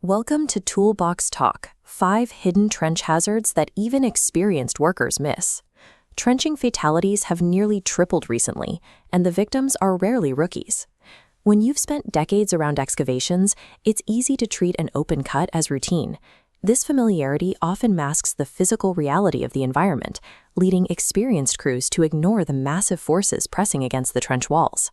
Welcome to Toolbox Talk, 5 hidden trench hazards that even experienced workers miss. Trenching fatalities have nearly tripled recently, and the victims are rarely rookies. When you've spent decades around excavations, it's easy to treat an open cut as routine. This familiarity often masks the physical reality of the environment, leading experienced crews to ignore the massive forces pressing against the trench walls.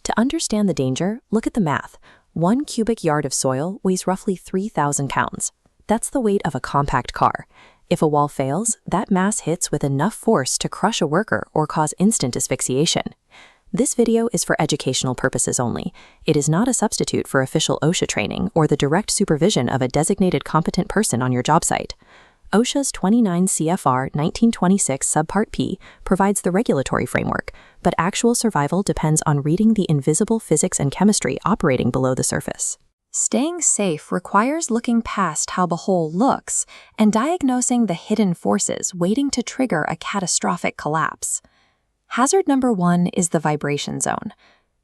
To understand the danger, look at the math. 1 cubic yard of soil weighs roughly 3,000 pounds. That's the weight of a compact car. If a wall fails, that mass hits with enough force to crush a worker or cause instant asphyxiation. This video is for educational purposes only. It is not a substitute for official OSHA training or the direct supervision of a designated competent person on your job site. OSHA's 29 CFR 1926 Subpart P provides the regulatory framework, but actual survival depends on reading the invisible physics and chemistry operating below the surface. Staying safe requires looking past how the hole looks and diagnosing the hidden forces waiting to trigger a catastrophic collapse. Hazard number 1 is the vibration zone.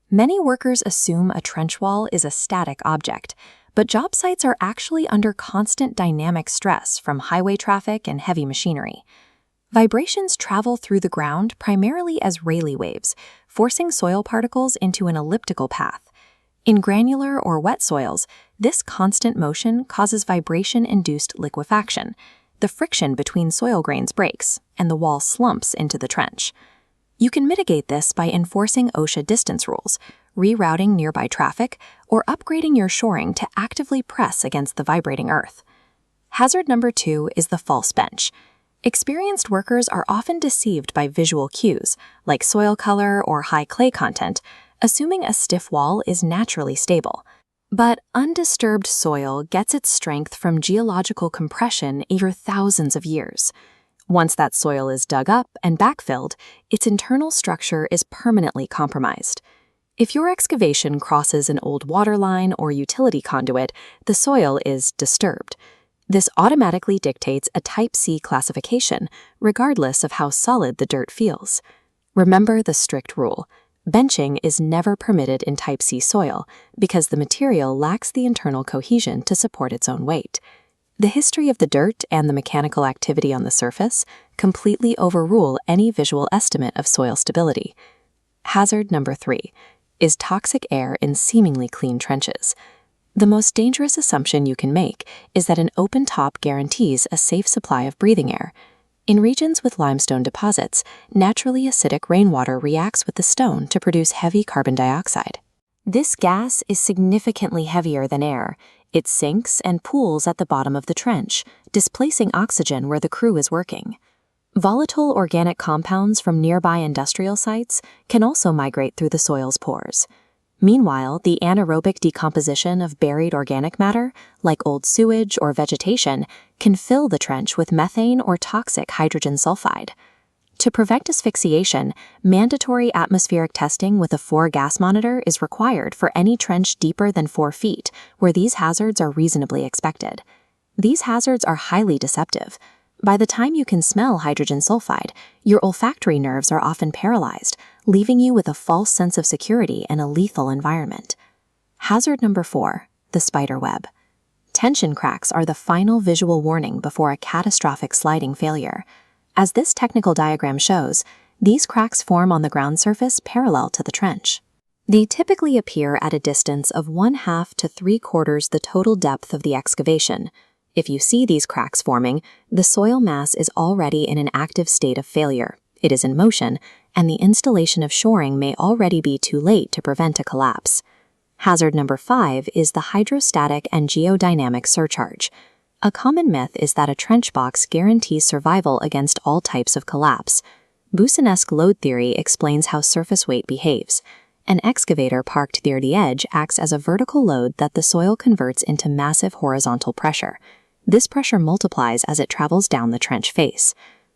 Many workers assume a trench wall is a static object, but job sites are actually under constant dynamic stress from highway traffic and heavy machinery. Vibrations travel through the ground primarily as Rayleigh waves, forcing soil particles into an elliptical path. In granular or wet soils, this constant motion causes vibration-induced liquefaction. The friction between soil grains breaks, and the wall slumps into the trench. You can mitigate this by enforcing OSHA distance rules, rerouting nearby traffic, or upgrading your shoring to actively press against the vibrating earth. Hazard number 2 is the false bench. Experienced workers are often deceived by visual cues, like soil color or high clay content, assuming a stiff wall is naturally stable. But undisturbed soil gets its strength from geological compression over thousands of years. Once that soil is dug up and backfilled, its internal structure is permanently compromised. If your excavation crosses an old water line or utility conduit, the soil is disturbed. This automatically dictates a Type C classification, regardless of how solid the dirt feels. Remember the strict rule. Benching is never permitted in Type C soil because the material lacks the internal cohesion to support its own weight. The history of the dirt and the mechanical activity on the surface completely overrule any visual estimate of soil stability. Hazard number 3 is toxic air in seemingly clean trenches. The most dangerous assumption you can make is that an open top guarantees a safe supply of breathing air. In regions with limestone deposits, naturally acidic rainwater reacts with the stone to produce heavy carbon dioxide. This gas is significantly heavier than air. It sinks and pools at the bottom of the trench, displacing oxygen where the crew is working. Volatile organic compounds from nearby industrial sites can also migrate through the soil's pores. Meanwhile, the anaerobic decomposition of buried organic matter, like old sewage or vegetation, can fill the trench with methane or toxic hydrogen sulfide. To prevent asphyxiation, mandatory atmospheric testing with a 4-gas monitor is required for any trench deeper than 4 feet, where these hazards are reasonably expected. These hazards are highly deceptive. By the time you can smell hydrogen sulfide, your olfactory nerves are often paralyzed, leaving you with a false sense of security in a lethal environment. Hazard number 4, the spider web. Tension cracks are the final visual warning before a catastrophic sliding failure. As this technical diagram shows, these cracks form on the ground surface parallel to the trench. They typically appear at a distance of 1/2 to 3/4 the total depth of the excavation. If you see these cracks forming, the soil mass is already in an active state of failure. It is in motion, and the installation of shoring may already be too late to prevent a collapse. Hazard number 5 is the hydrostatic and geodynamic surcharge. A common myth is that a trench box guarantees survival against all types of collapse. Boussinesq load theory explains how surface weight behaves. An excavator parked near the edge acts as a vertical load that the soil converts into massive horizontal pressure. This pressure multiplies as it travels down the trench face.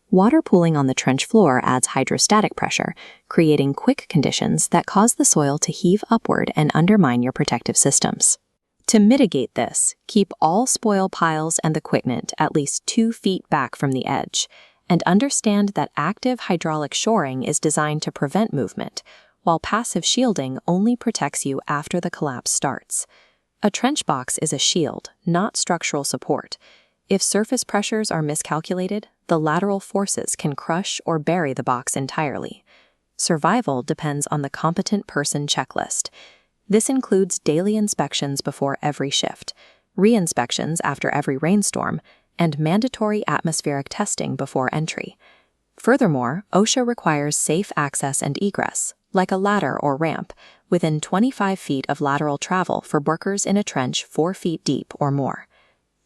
Water pooling on the trench floor adds hydrostatic pressure, creating quick conditions that cause the soil to heave upward and undermine your protective systems. To mitigate this, keep all spoil piles and equipment at least 2 feet back from the edge, and understand that active hydraulic shoring is designed to prevent movement, while passive shielding only protects you after the collapse starts. A trench box is a shield, not structural support. If surface pressures are miscalculated, the lateral forces can crush or bury the box entirely. Survival depends on the competent person checklist. This includes daily inspections before every shift, re-inspections after every rainstorm, and mandatory atmospheric testing before entry. Furthermore, OSHA requires safe access and egress, like a ladder or ramp, within 25 feet of lateral travel for workers in a trench 4 feet deep or more.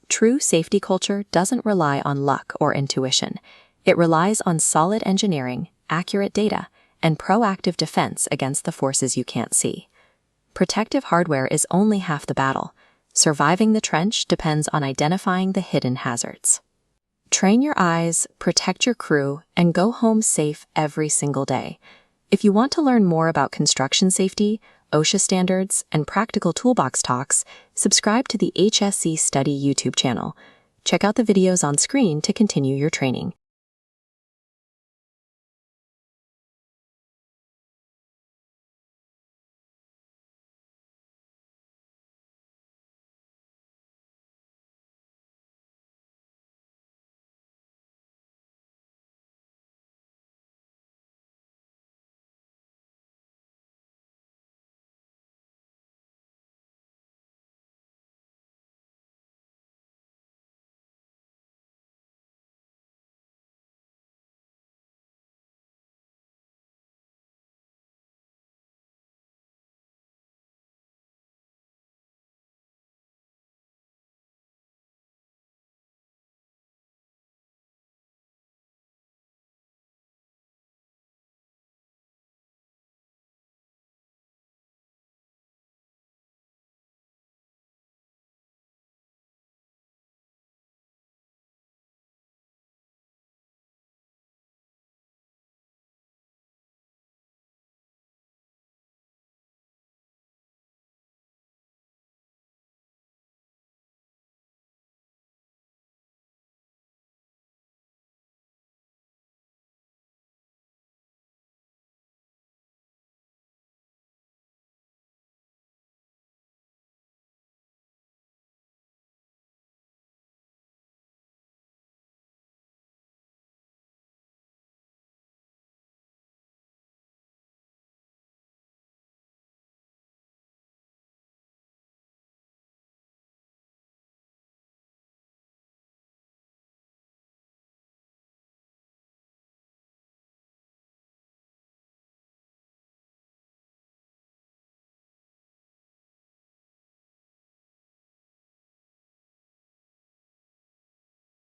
True safety culture doesn't rely on luck or intuition. It relies on solid engineering, accurate data, and proactive defense against the forces you can't see. Protective hardware is only half the battle. Surviving the trench depends on identifying the hidden hazards. Train your eyes, protect your crew, and go home safe every single day. If you want to learn more about construction safety, OSHA standards, and practical toolbox talks, subscribe to the HSC Study YouTube channel. Check out the videos on screen to continue your training.